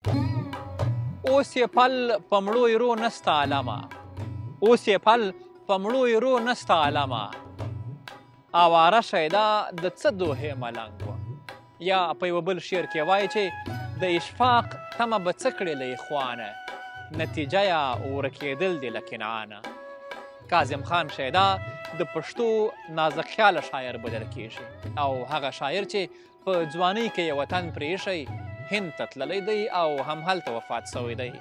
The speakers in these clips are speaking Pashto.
اوس یې پل په مړو ایرو نسته علمه، اوس یې پل په مړو ایرو نسته علمه، اواره شیدا د څه دوهې ملنګ وه. یا په یوه بل شعر کې وایي چې د اشفاق تمه به څه کړې له اخوانه، نتیجه یې ورکېدل دي له کنعانه. کاظم خان شیدا د پښتو نازک خیاله شاعر بلل کیږي او هغه شاعر چې په ځوانۍ کې یې وطن پرېښی هند ته تللی دی او هم هلته وفات سوی دی.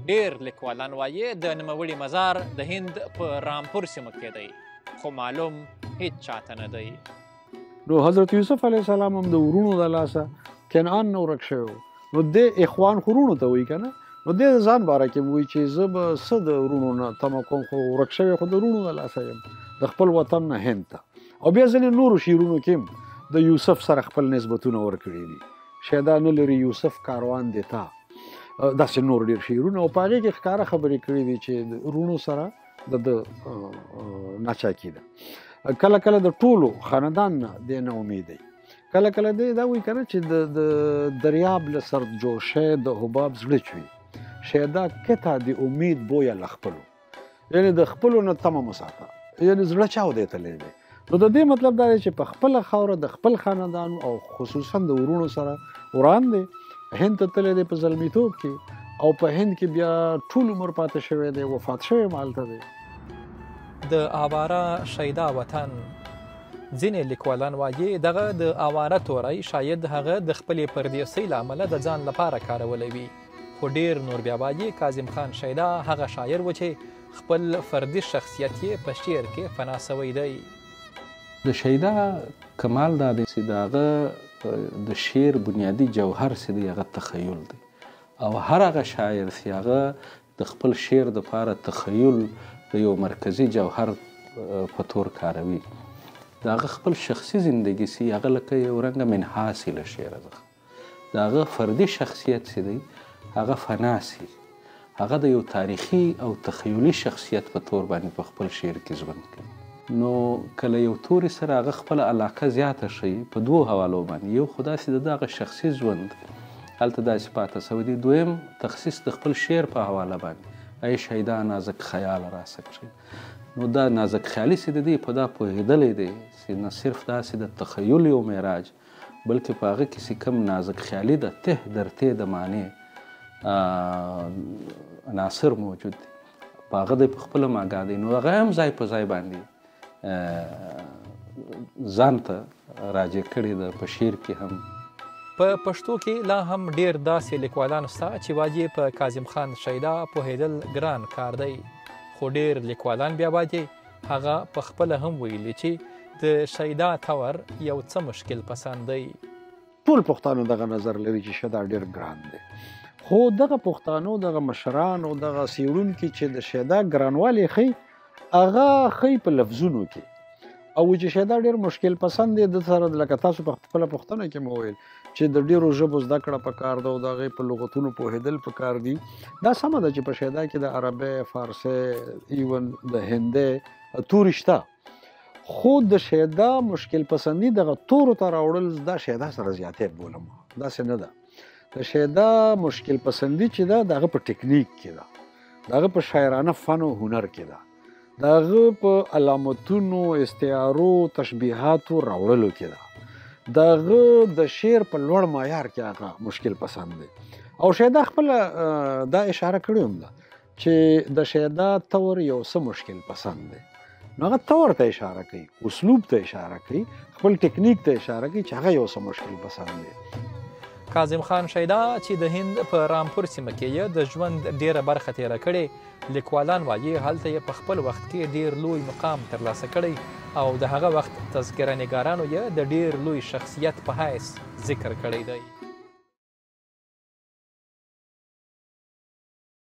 ډېر لیکوالان وایي د نوموړي مزار د هند په رامپور سیمه کې دی، خو معلوم هیڅ چاته نه دی. نو حضرت یوسف علیه السلام هم د ورونو د لاسه کنعان نه ورک شوی و. نو دې اخوان خو ورونو ته وایي که نه، نو دې د ځان باره کې وایي چې زه به څه د ورونو نه تمه کوم، خو ورک شوی خو د ورونو د لاسه یم، د خپل وطن نه هند ته. او بیا ځینې نورو شعرونو کې هم د یوسف سره خپل نسبتونه ورکړي دي. شیدا نه لري یوسف کاروان دی تا، داسې نور ډېر شعرونه، او په هغې کې ښکاره خبرې کړي دي چې د ورونو سره د ناچاکي ده. کله کله د ټولو خاندان نه دی نه امید دی، کله کله دی دا وایي که نه چې د دریاب له سرجوشۍ د حباب زړه چوي، شیدا کته د امید بویه له خپلو، یعنې د خپلو نه تمه مه ساته، یعنې زړه چاودی تللی دی. نو د دې مطلب دا دی چې په خپله خاوره د خپل خاندان او خصوصا د ورونو سره وران دی، هند ته تللی دی په زلمیتوب کې، او په هند کې بیا ټول عمر پاتې شوی دی، وفات شوی هم هلته دی. د آواره شیدا وطن ځینې لیکوالان وایي دغه د آواره توری شاید هغه د خپلې پردیسۍ له امله د ځان لپاره کارولی وي، خو ډېر نور بیا وایي کاظم خان شیدا هغه شاعر و چې خپل فردي شخصیت یې په شعر کې فنا سوی دی. د شیدا کمال دا دی چې د هغه د شعر بنیادي جوهر چې دی هغه تخیل دی، او هر هغه شاعر چې هغه د خپل شعر دپاره تخیل د یو مرکزي جوهر په طور کاروي، د هغه خپل شخصي زندگی چې هغه لکه یو رنګه منحاس له شعره څخه، د هغه فردي شخصیت چې دی هغه فنا سي، هغه د یو تاریخي او تخیلي شخصیت په طور باندې په خپل شعر کې ژوند کوي. نو کله یو توري سره هغه خپل علاقه زیاته شي په دوو حوالو باندې، یو خو داسې د هغه شخصي ژوند هلته داسې پاته سوی دی، دویم تخصیص د خپل شعر په حواله باندې ای شیدا نازک خیال راسه کړي. نو دا نازک خیالي چې دی په دا پوهېدلی دی چې نه صرف داسې د تخیل یو معراج، بلکې په هغه کې چې کوم نازک خیالي د ته در ته د معنی عناصر موجود دي، په هغه دی په خپله ماګاه دی، نو هغه هم ځای په ځای باندې ځان ته راجع کړې ده په شعر کې هم. په پښتو کې لا هم ډېر داسې لیکوالان شته چې وایي په کاظم خان شیدا پوهېدل ګران کار دی، خو ډېر لیکوالان بیا وایي هغه په خپله هم ویلي چې د شیدا طور یو څه مشکل پسند دی. ټول پښتانه دغه نظر لري چې شیدا ډېر ګران دی، خو دغه پښتانو دغه مشران او دغه څېړونکي چې د شیدا ګرانوالی ښیي هغه ښیي په لفظونو کې، او چې شیدا ډېر مشکل پسند دی، د سره لکه تاسو په خپله پوښتنه کې مو ویل چې د ډېرو ژبو زده کړه پکار ده او د هغې په لغتونو پوهېدل پکار دي. دا سمه ده چې په شیدا کې د عربۍ، فارسۍ، ایون د هندۍ توري شته، خو د شیدا مشکل پسندي دغه تورو ته راوړل دا شیدا سره زیاتې بولم، داسې نه ده. د شیدا مشکل پسندي چې ده د هغه په ټکنیک کې ده، د هغه په شاعرانه فن او هنر کې ده، د هغه په علامتونو، استعارو، تشبیهاتو راوړلو کې ده، د هغه د شعر په لوړ معیار کې هغه مشکل پسند دی. او شیدا خپله دا اشاره کړې هم ده چې د شیدا طور یو څه مشکل پسند دی، نو هغه طور ته اشاره کوي، اسلوب ته اشاره کوي، خپل ټکنیک ته اشاره کوي چې هغه یو څه مشکل پسند دی. کاظم خان شیدا چې د هند په رامپور سیمه کې یې د ژوند ډیره برخه تیره کړې، لیکوالان وایي هلته یې په خپل وخت کې ډیر لوی مقام ترلاسه کړی او د هغه وخت تذکره نګارانو یې د ډیر لوی شخصیت په حیث ذکر کړی دی.